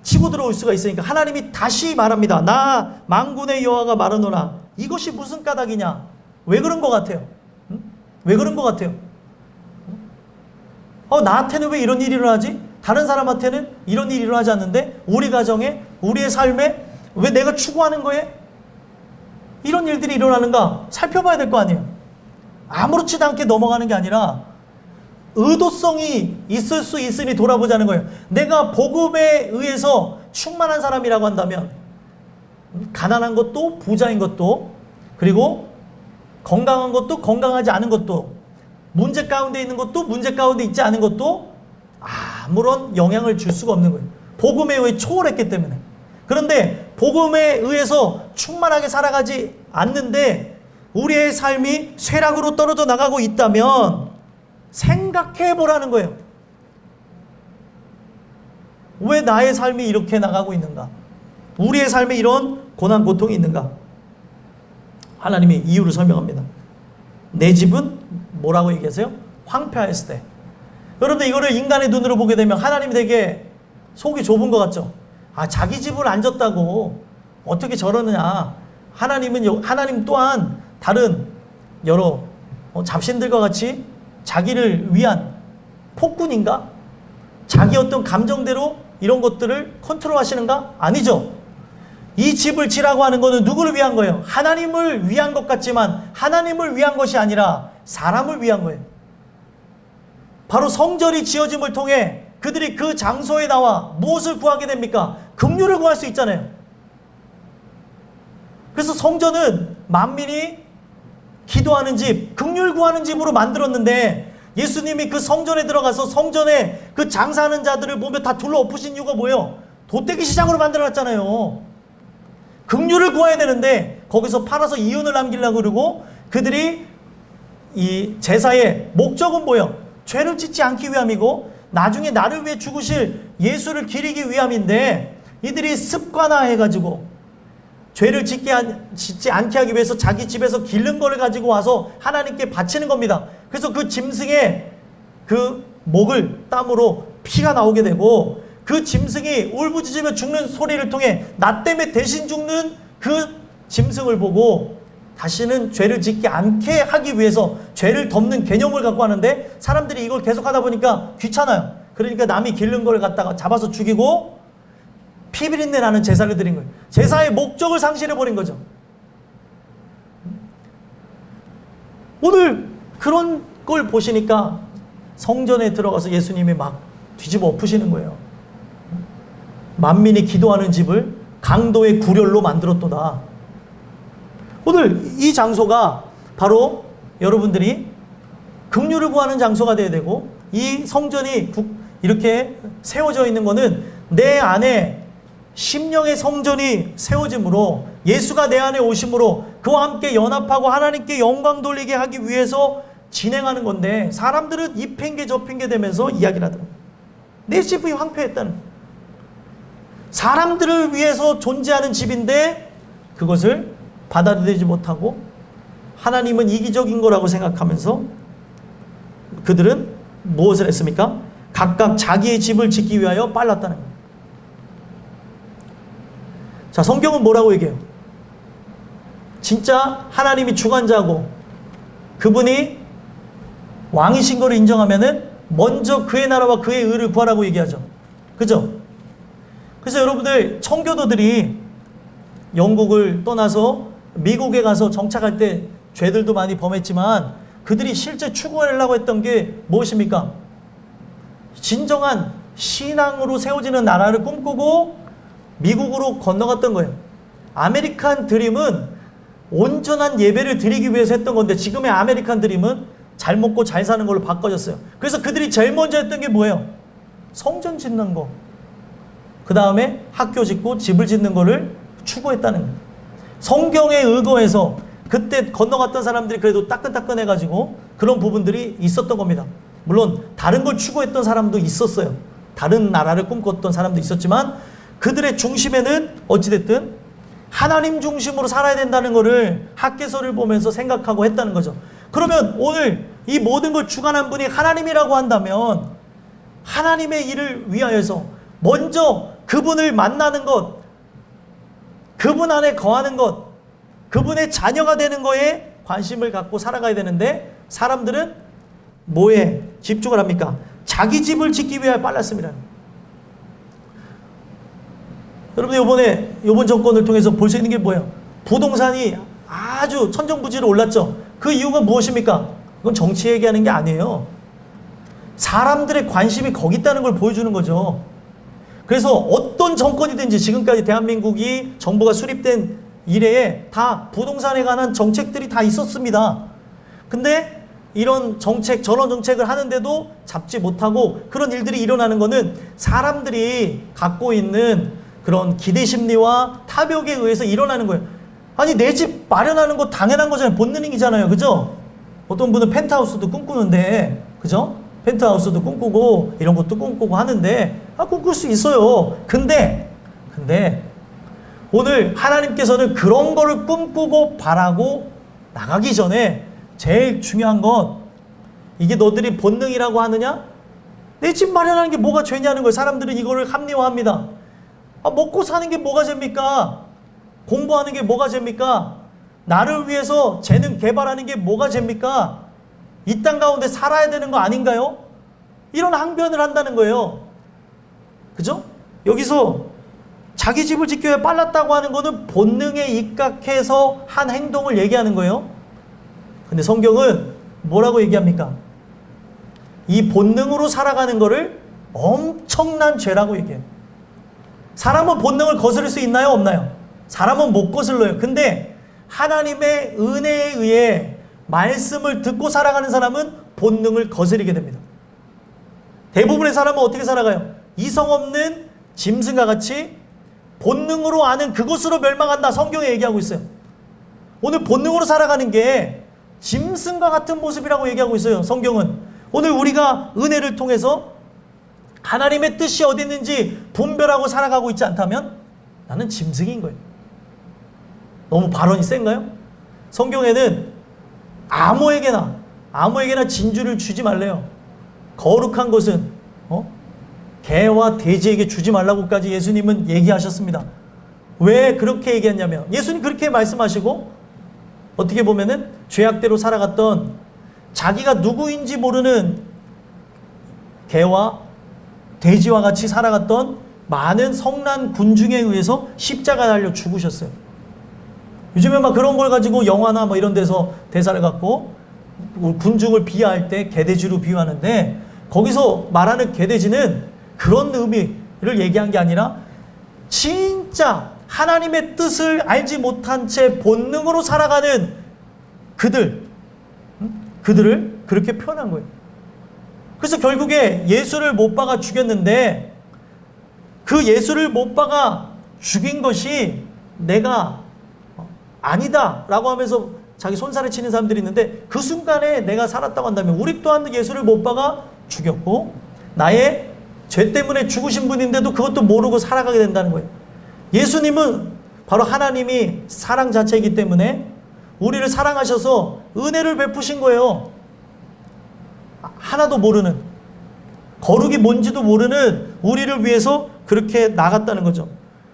치고 들어올 수가 있으니까 하나님이 다시 말합니다. 나 만군의 여호와가 말하노라. 이것이 무슨 까닭이냐? 왜 그런 것 같아요? 왜 그런 것 같아요? 나한테는 왜 이런 일이 일어나지? 다른 사람한테는 이런 일이 일어나지 않는데 우리 가정에 우리의 삶에 왜 내가 추구하는 거에 이런 일들이 일어나는가 살펴봐야 될 거 아니에요. 아무렇지도 않게 넘어가는 게 아니라 의도성이 있을 수 있으니 돌아보자는 거예요. 내가 복음에 의해서 충만한 사람이라고 한다면 가난한 것도 부자인 것도 그리고 건강한 것도 건강하지 않은 것도 문제 가운데 있는 것도 문제 가운데 있지 않은 것도 아무런 영향을 줄 수가 없는 거예요. 복음에 의해 초월했기 때문에. 그런데 복음에 의해서 충만하게 살아가지 않는데 우리의 삶이 쇠락으로 떨어져 나가고 있다면 생각해 보라는 거예요. 왜 나의 삶이 이렇게 나가고 있는가? 우리의 삶에 이런 고난 고통이 있는가? 하나님이 이유를 설명합니다. 내 집은 뭐라고 얘기하세요? 황폐하였을 때. 여러분들 이거를 인간의 눈으로 보게 되면 하나님이 되게 속이 좁은 것 같죠? 자기 집을 안 졌다고 어떻게 저러느냐? 하나님 또한 다른 여러 잡신들과 같이 자기를 위한 폭군인가? 자기 어떤 감정대로 이런 것들을 컨트롤하시는가? 아니죠. 이 집을 지라고 하는 것은 누구를 위한 거예요? 하나님을 위한 것 같지만 하나님을 위한 것이 아니라 사람을 위한 거예요. 바로 성전이 지어짐을 통해 그들이 그 장소에 나와 무엇을 구하게 됩니까? 긍휼을 구할 수 있잖아요. 그래서 성전은 만민이 기도하는 집, 긍휼 구하는 집으로 만들었는데 예수님이 그 성전에 들어가서 성전에 그 장사하는 자들을 보며 다 둘러 엎으신 이유가 뭐예요? 도떼기 시장으로 만들어놨잖아요. 긍휼을 구해야 되는데 거기서 팔아서 이윤을 남기려고 그러고 그들이 이 제사의 목적은 뭐예요? 죄를 짓지 않기 위함이고 나중에 나를 위해 죽으실 예수를 기리기 위함인데 이들이 습관화해가지고 죄를 짓지 않게 하기 위해서 자기 집에서 기른 거를 가지고 와서 하나님께 바치는 겁니다. 그래서 그 짐승의 그 목을 땀으로 피가 나오게 되고 그 짐승이 울부짖으며 죽는 소리를 통해 나 때문에 대신 죽는 그 짐승을 보고 다시는 죄를 짓지 않게 하기 위해서 죄를 덮는 개념을 갖고 하는데 사람들이 이걸 계속 하다 보니까 귀찮아요. 그러니까 남이 기른 걸 갖다가 잡아서 죽이고 피비린내 나는 제사를 드린 거예요. 제사의 목적을 상실해버린 거죠. 오늘 그런 걸 보시니까 성전에 들어가서 예수님이 막 뒤집어 엎으시는 거예요. 만민이 기도하는 집을 강도의 구렬로 만들었도다. 오늘 이 장소가 바로 여러분들이 긍휼을 구하는 장소가 되어야 되고, 이 성전이 이렇게 세워져 있는 것은 내 안에 심령의 성전이 세워짐으로, 예수가 내 안에 오심으로 그와 함께 연합하고 하나님께 영광 돌리게 하기 위해서 진행하는 건데, 사람들은 이 핑계 저 핑계 대면서 이야기를 하더라고요. 내 집이 황폐했다는, 사람들을 위해서 존재하는 집인데 그것을 받아들이지 못하고 하나님은 이기적인 거라고 생각하면서 그들은 무엇을 했습니까? 각각 자기의 집을 짓기 위하여 빨랐다는 거예요. 자, 성경은 뭐라고 얘기해요? 진짜 하나님이 주관자고 그분이 왕이신 거를 인정하면은 먼저 그의 나라와 그의 의를 구하라고 얘기하죠. 그죠? 그래서 여러분들, 청교도들이 영국을 떠나서 미국에 가서 정착할 때 죄들도 많이 범했지만 그들이 실제 추구하려고 했던 게 무엇입니까? 진정한 신앙으로 세워지는 나라를 꿈꾸고 미국으로 건너갔던 거예요. 아메리칸 드림은 온전한 예배를 드리기 위해서 했던 건데, 지금의 아메리칸 드림은 잘 먹고 잘 사는 걸로 바꿔졌어요. 그래서 그들이 제일 먼저 했던 게 뭐예요? 성전 짓는 거. 그 다음에 학교 짓고 집을 짓는 거를 추구했다는 거예요. 성경에 의거해서 그때 건너갔던 사람들이 그래도 따끈따끈해가지고 그런 부분들이 있었던 겁니다. 물론 다른 걸 추구했던 사람도 있었어요. 다른 나라를 꿈꿨던 사람도 있었지만 그들의 중심에는 어찌됐든 하나님 중심으로 살아야 된다는 것을 학개서를 보면서 생각하고 했다는 거죠. 그러면 오늘 이 모든 걸 주관한 분이 하나님이라고 한다면 하나님의 일을 위하여서 먼저 그분을 만나는 것, 그분 안에 거하는 것, 그분의 자녀가 되는 거에 관심을 갖고 살아가야 되는데, 사람들은 뭐에 집중을 합니까? 자기 집을 짓기 위하여 빨랐습니다. 여러분, 이번 정권을 통해서 볼 수 있는 게 뭐예요? 부동산이 아주 천정부지로 올랐죠. 그 이유가 무엇입니까? 그건 정치 얘기하는 게 아니에요. 사람들의 관심이 거기 있다는 걸 보여주는 거죠. 그래서 어떤 정권이든지 지금까지 대한민국이 정부가 수립된 이래에 다 부동산에 관한 정책들이 다 있었습니다. 근데 이런 정책, 저런 정책을 하는데도 잡지 못하고 그런 일들이 일어나는 거는 사람들이 갖고 있는 그런 기대 심리와 탐욕에 의해서 일어나는 거예요. 아니, 내 집 마련하는 거 당연한 거잖아요. 본능이잖아요. 그죠? 어떤 분은 펜트하우스도 꿈꾸는데, 그죠? 펜트하우스도 꿈꾸고 이런 것도 꿈꾸고 하는데 꿈꿀 수 있어요. 근데 오늘 하나님께서는 그런 거를 꿈꾸고 바라고 나가기 전에 제일 중요한 건, 이게 너들이 본능이라고 하느냐? 내 집 마련하는 게 뭐가 죄냐는 거예요. 사람들은 이거를 합리화합니다. 먹고 사는 게 뭐가 죄입니까? 공부하는 게 뭐가 죄입니까? 나를 위해서 재능 개발하는 게 뭐가 죄입니까? 이 땅 가운데 살아야 되는 거 아닌가요? 이런 항변을 한다는 거예요. 그죠? 여기서 자기 집을 지켜야 빨랐다고 하는 거는 본능에 입각해서 한 행동을 얘기하는 거예요. 근데 성경은 뭐라고 얘기합니까? 이 본능으로 살아가는 거를 엄청난 죄라고 얘기해요. 사람은 본능을 거스를 수 있나요? 없나요? 사람은 못 거슬러요. 근데 하나님의 은혜에 의해 말씀을 듣고 살아가는 사람은 본능을 거스르게 됩니다. 대부분의 사람은 어떻게 살아가요? 이성 없는 짐승과 같이 본능으로 아는 그것으로 멸망한다. 성경에 얘기하고 있어요. 오늘 본능으로 살아가는 게 짐승과 같은 모습이라고 얘기하고 있어요. 성경은. 오늘 우리가 은혜를 통해서 하나님의 뜻이 어디 있는지 분별하고 살아가고 있지 않다면 나는 짐승인 거예요. 너무 발언이 센가요? 성경에는 아무에게나 진주를 주지 말래요. 거룩한 것은 개와 돼지에게 주지 말라고까지 예수님은 얘기하셨습니다. 왜 그렇게 얘기했냐면, 예수님 그렇게 말씀하시고 어떻게 보면은 죄악대로 살아갔던 자기가 누구인지 모르는 개와 돼지와 같이 살아갔던 많은 성난 군중에 의해서 십자가 달려 죽으셨어요. 요즘에 막 그런 걸 가지고 영화나 뭐 이런 데서 대사를 갖고 군중을 비하할 때 개돼지로 비유하는데, 거기서 말하는 개돼지는 그런 의미를 얘기한 게 아니라 진짜 하나님의 뜻을 알지 못한 채 본능으로 살아가는 그들을 그렇게 표현한 거예요. 그래서 결국에 예수를 못 박아 죽였는데 그 예수를 못 박아 죽인 것이 내가 아니다 라고 하면서 자기 손살에 치는 사람들이 있는데 그 순간에 내가 살았다고 한다면 우리 또한 예수를 못 박아 죽였고 나의 죄 때문에 죽으신 분인데도 그것도 모르고 살아가게 된다는 거예요. 예수님은 바로 하나님이 사랑 자체이기 때문에 우리를 사랑하셔서 은혜를 베푸신 거예요. 하나도 모르는, 거룩이 뭔지도 모르는 우리를 위해서 그렇게 나갔다는 거죠.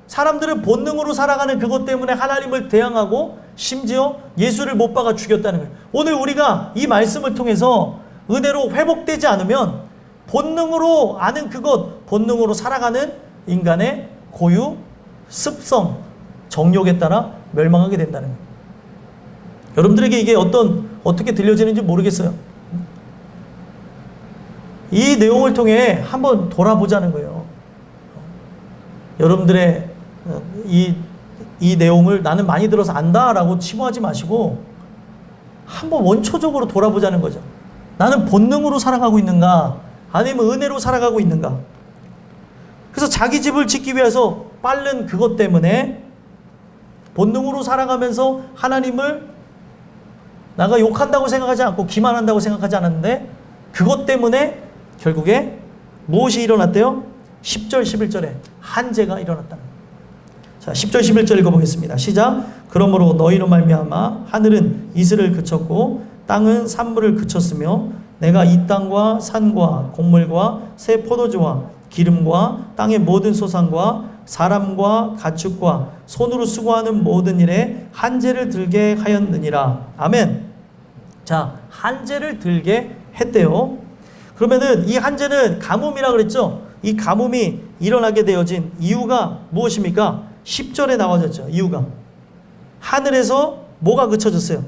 사람들은 본능으로 살아가는 그것 때문에 하나님을 대항하고 심지어 예수를 못 박아 죽였다는 거예요. 오늘 우리가 이 말씀을 통해서 은혜로 회복되지 않으면 본능으로 아는 그것, 본능으로 살아가는 인간의 고유, 습성, 정욕에 따라 멸망하게 된다는 거예요. 여러분들에게 이게 어떻게 들려지는지 모르겠어요. 이 내용을 통해 한번 돌아보자는 거예요. 여러분들의 이 내용을 나는 많이 들어서 안다라고 치부하지 마시고 한번 원초적으로 돌아보자는 거죠. 나는 본능으로 살아가고 있는가? 아니면 은혜로 살아가고 있는가? 그래서 자기 집을 짓기 위해서 빠른 그것 때문에 본능으로 살아가면서 하나님을 나가 욕한다고 생각하지 않고 기만한다고 생각하지 않았는데 그것 때문에 결국에 무엇이 일어났대요? 10절 11절에 한재가 일어났다는 거예요. 자, 10절 11절 읽어보겠습니다. 시작. 그러므로 너희로 말미암아 하늘은 이슬을 그쳤고 땅은 산물을 그쳤으며 내가 이 땅과 산과 곡물과 새 포도주와 기름과 땅의 모든 소산과 사람과 가축과 손으로 수고하는 모든 일에 한재를 들게 하였느니라. 아멘. 자, 한재를 들게 했대요. 그러면은 이 한재는 가뭄이라 그랬죠. 이 가뭄이 일어나게 되어진 이유가 무엇입니까? 10절에 나와졌죠. 이유가 하늘에서 뭐가 그쳐졌어요?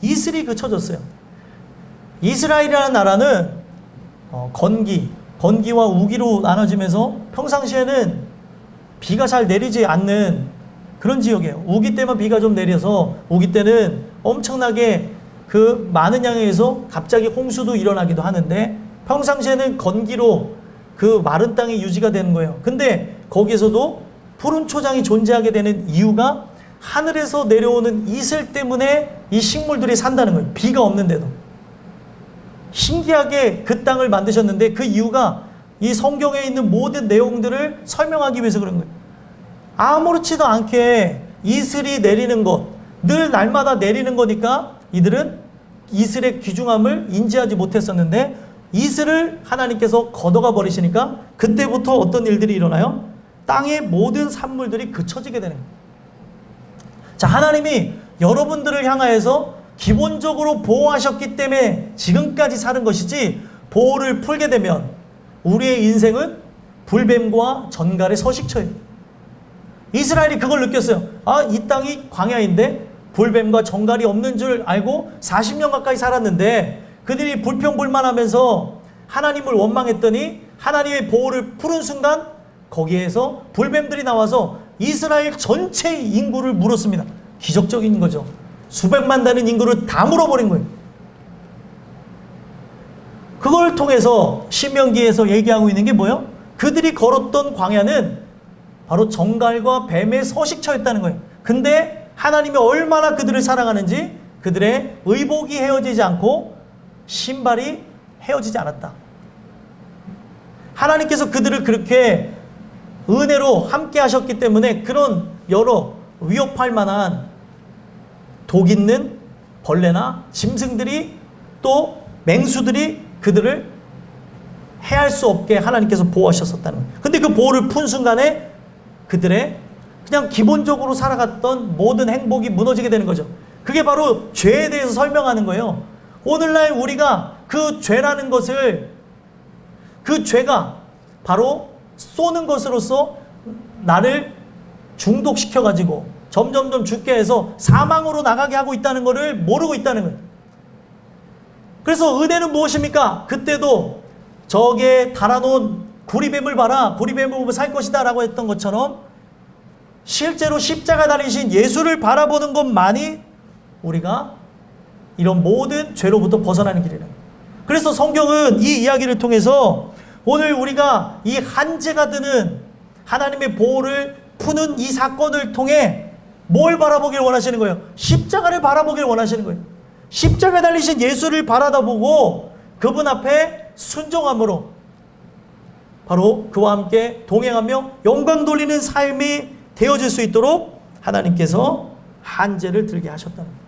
이슬이 그쳐졌어요. 이스라엘이라는 나라는 건기와 우기로 나눠지면서 평상시에는 비가 잘 내리지 않는 그런 지역이에요. 우기 때만 비가 좀 내려서 우기 때는 엄청나게 그 많은 양에 의해서 갑자기 홍수도 일어나기도 하는데 평상시에는 건기로 그 마른 땅이 유지가 되는 거예요. 근데 거기에서도 푸른 초장이 존재하게 되는 이유가 하늘에서 내려오는 이슬 때문에 이 식물들이 산다는 거예요. 비가 없는데도. 신기하게 그 땅을 만드셨는데 그 이유가 이 성경에 있는 모든 내용들을 설명하기 위해서 그런 거예요. 아무렇지도 않게 이슬이 내리는 것, 늘 날마다 내리는 거니까 이들은 이슬의 귀중함을 인지하지 못했었는데 이슬을 하나님께서 걷어가 버리시니까 그때부터 어떤 일들이 일어나요? 땅의 모든 산물들이 그쳐지게 되는 거예요. 자, 하나님이 여러분들을 향하여서 기본적으로 보호하셨기 때문에 지금까지 사는 것이지 보호를 풀게 되면 우리의 인생은 불뱀과 전갈의 서식처예요. 이스라엘이 그걸 느꼈어요. 아, 이 땅이 광야인데 불뱀과 전갈이 없는 줄 알고 40년 가까이 살았는데 그들이 불평불만하면서 하나님을 원망했더니 하나님의 보호를 푸른 순간 거기에서 불뱀들이 나와서 이스라엘 전체의 인구를 물었습니다. 기적적인 거죠. 수백만 되는 인구를 다 물어버린 거예요. 그걸 통해서 신명기에서 얘기하고 있는 게 뭐예요? 그들이 걸었던 광야는 바로 정갈과 뱀의 서식처였다는 거예요. 근데 하나님이 얼마나 그들을 사랑하는지 그들의 의복이 헤어지지 않고 신발이 헤어지지 않았다. 하나님께서 그들을 그렇게 은혜로 함께 하셨기 때문에 그런 여러 위협할 만한 독 있는 벌레나 짐승들이 또 맹수들이 그들을 해할 수 없게 하나님께서 보호하셨었다는 거예요. 근데 그 보호를 푼 순간에 그들의 그냥 기본적으로 살아갔던 모든 행복이 무너지게 되는 거죠. 그게 바로 죄에 대해서 설명하는 거예요. 오늘날 우리가 그 죄라는 것을 그 죄가 바로 쏘는 것으로서 나를 중독시켜가지고 점점점 죽게 해서 사망으로 나가게 하고 있다는 것을 모르고 있다는 거예요. 그래서 은혜는 무엇입니까? 그때도 저기에 달아놓은 구리뱀을 봐라. 구리뱀을 보면 살 것이다 라고 했던 것처럼 실제로 십자가 달리신 예수를 바라보는 것만이 우리가 이런 모든 죄로부터 벗어나는 길이라는 거예요. 그래서 성경은 이 이야기를 통해서 오늘 우리가 이 한재가 드는 하나님의 보호를 푸는 이 사건을 통해 뭘 바라보길 원하시는 거예요? 십자가를 바라보길 원하시는 거예요. 십자가 달리신 예수를 바라다보고 그분 앞에 순종함으로 바로 그와 함께 동행하며 영광 돌리는 삶이 되어질 수 있도록 하나님께서 한재를 들게 하셨다는 거예요.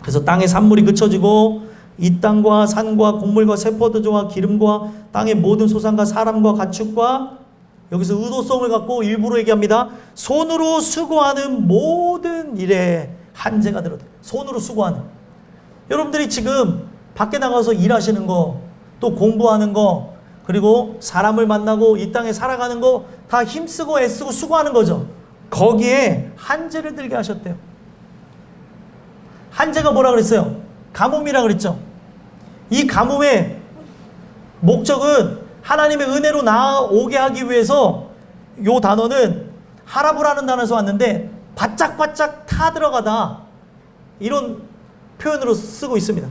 그래서 땅의 산물이 그쳐지고 이 땅과 산과 곡물과 세포도주와 기름과 땅의 모든 소산과 사람과 가축과 여기서 의도성을 갖고 일부러 얘기합니다. 손으로 수고하는 모든 일에 한재가 들어요. 손으로 수고하는. 여러분들이 지금 밖에 나가서 일하시는 거, 또 공부하는 거, 그리고 사람을 만나고 이 땅에 살아가는 거 다 힘쓰고 애쓰고 수고하는 거죠. 거기에 한재를 들게 하셨대요. 한재가 뭐라 그랬어요? 가뭄이라 그랬죠. 이 가뭄의 목적은 하나님의 은혜로 나오게 하기 위해서 요 단어는 하라브라는 단어에서 왔는데 바짝바짝 타 들어가다 이런 표현으로 쓰고 있습니다.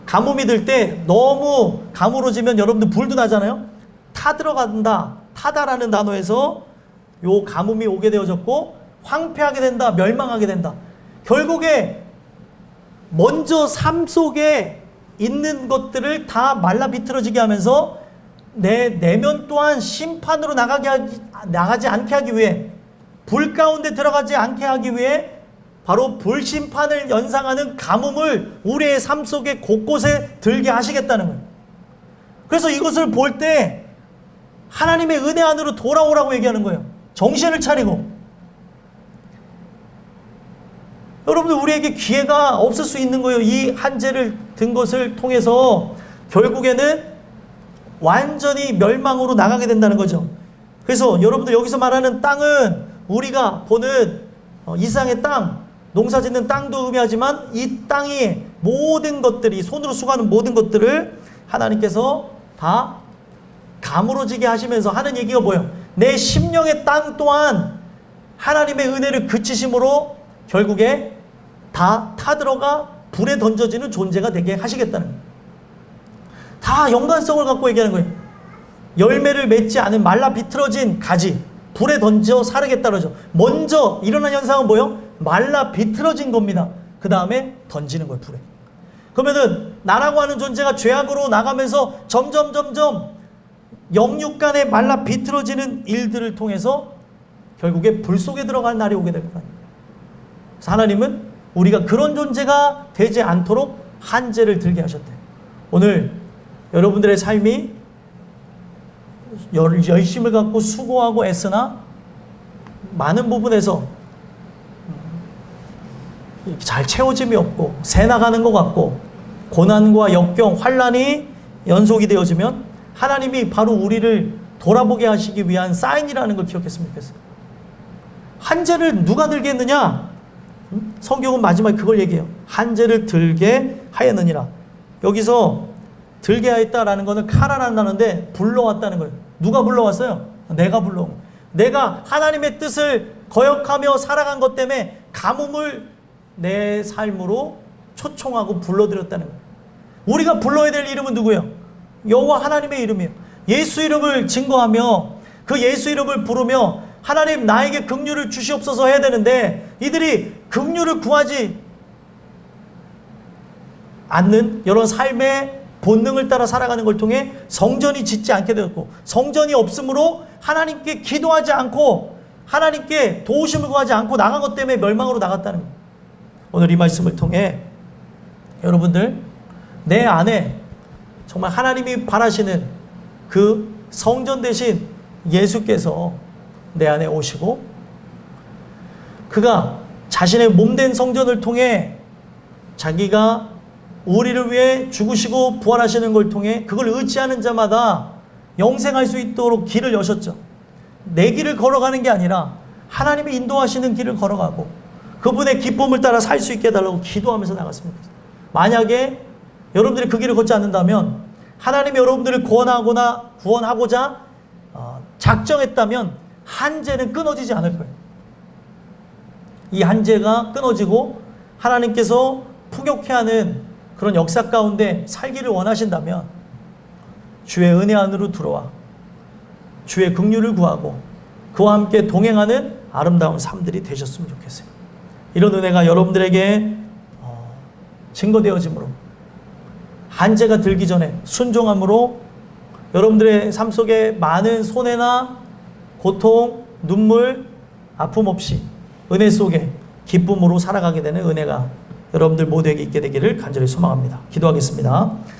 가뭄이 들 때 너무 가물어지면 여러분들 불도 나잖아요. 타 들어간다, 타다라는 단어에서 요 가뭄이 오게 되어졌고 황폐하게 된다, 멸망하게 된다. 결국에 먼저 삶 속에 있는 것들을 다 말라 비틀어지게 하면서 내 내면 또한 심판으로 나가지 않게 하기 위해, 불 가운데 들어가지 않게 하기 위해 바로 불심판을 연상하는 가뭄을 우리의 삶 속에 곳곳에 들게 하시겠다는 거예요. 그래서 이것을 볼 때 하나님의 은혜 안으로 돌아오라고 얘기하는 거예요. 정신을 차리고. 여러분들, 우리에게 기회가 없을 수 있는 거예요. 이 한재를 든 것을 통해서 결국에는 완전히 멸망으로 나가게 된다는 거죠. 그래서 여러분들, 여기서 말하는 땅은 우리가 보는 이 세상의 땅, 농사 짓는 땅도 의미하지만 이 땅이 모든 것들이, 손으로 수고하는 모든 것들을 하나님께서 다 가물어지게 하시면서 하는 얘기가 뭐예요? 내 심령의 땅 또한 하나님의 은혜를 그치심으로 결국에 다 타들어가 불에 던져지는 존재가 되게 하시겠다는 거예요. 다 연관성을 갖고 얘기하는 거예요. 열매를 맺지 않은 말라 비틀어진 가지, 불에 던져 사르겠다 그러죠. 먼저 일어난 현상은 뭐예요? 말라 비틀어진 겁니다. 그 다음에 던지는 거예요, 불에. 그러면은 나라고 하는 존재가 죄악으로 나가면서 점점 영육간에 말라 비틀어지는 일들을 통해서 결국에 불 속에 들어갈 날이 오게 될 거예요. 그래서 하나님은 우리가 그런 존재가 되지 않도록 한재를 들게 하셨대요. 오늘 여러분들의 삶이 열심을 갖고 수고하고 애쓰나 많은 부분에서 잘 채워짐이 없고 새 나가는 것 같고 고난과 역경, 환난이 연속이 되어지면 하나님이 바로 우리를 돌아보게 하시기 위한 사인이라는 걸 기억했으면 좋겠어요. 한재를 누가 들게 했느냐? 성경은 마지막에 그걸 얘기해요. 한재를 들게 하였느니라. 여기서 들게 하였다라는 것은 카라라는 단어인데 불러왔다는 거예요. 누가 불러왔어요? 내가 불러온 거예요. 내가 하나님의 뜻을 거역하며 살아간 것 때문에 가뭄을 내 삶으로 초청하고 불러들였다는 거예요. 우리가 불러야 될 이름은 누구예요? 여호와 하나님의 이름이에요. 예수 이름을 증거하며 그 예수 이름을 부르며 하나님 나에게 긍휼을 주시옵소서 해야 되는데 이들이 긍휼을 구하지 않는 이런 삶의 본능을 따라 살아가는 걸 통해 성전이 짓지 않게 되었고 성전이 없으므로 하나님께 기도하지 않고 하나님께 도우심을 구하지 않고 나간 것 때문에 멸망으로 나갔다는 거예요. 오늘 이 말씀을 통해 여러분들 내 안에 정말 하나님이 바라시는 그 성전 대신 예수께서 내 안에 오시고 그가 자신의 몸된 성전을 통해 자기가 우리를 위해 죽으시고 부활하시는 걸 통해 그걸 의지하는 자마다 영생할 수 있도록 길을 여셨죠. 내 길을 걸어가는 게 아니라 하나님이 인도하시는 길을 걸어가고 그분의 기쁨을 따라 살 수 있게 해달라고 기도하면서 나갔습니다. 만약에 여러분들이 그 길을 걷지 않는다면 하나님이 여러분들을 구원하고자 작정했다면 한재는 끊어지지 않을 거예요. 이 한재가 끊어지고 하나님께서 풍요케 하는 그런 역사 가운데 살기를 원하신다면 주의 은혜 안으로 들어와 주의 긍휼을 구하고 그와 함께 동행하는 아름다운 삶들이 되셨으면 좋겠어요. 이런 은혜가 여러분들에게 증거되어짐으로 한재가 들기 전에 순종함으로 여러분들의 삶 속에 많은 손해나 고통, 눈물, 아픔 없이 은혜 속에 기쁨으로 살아가게 되는 은혜가 여러분들 모두에게 있게 되기를 간절히 소망합니다. 기도하겠습니다.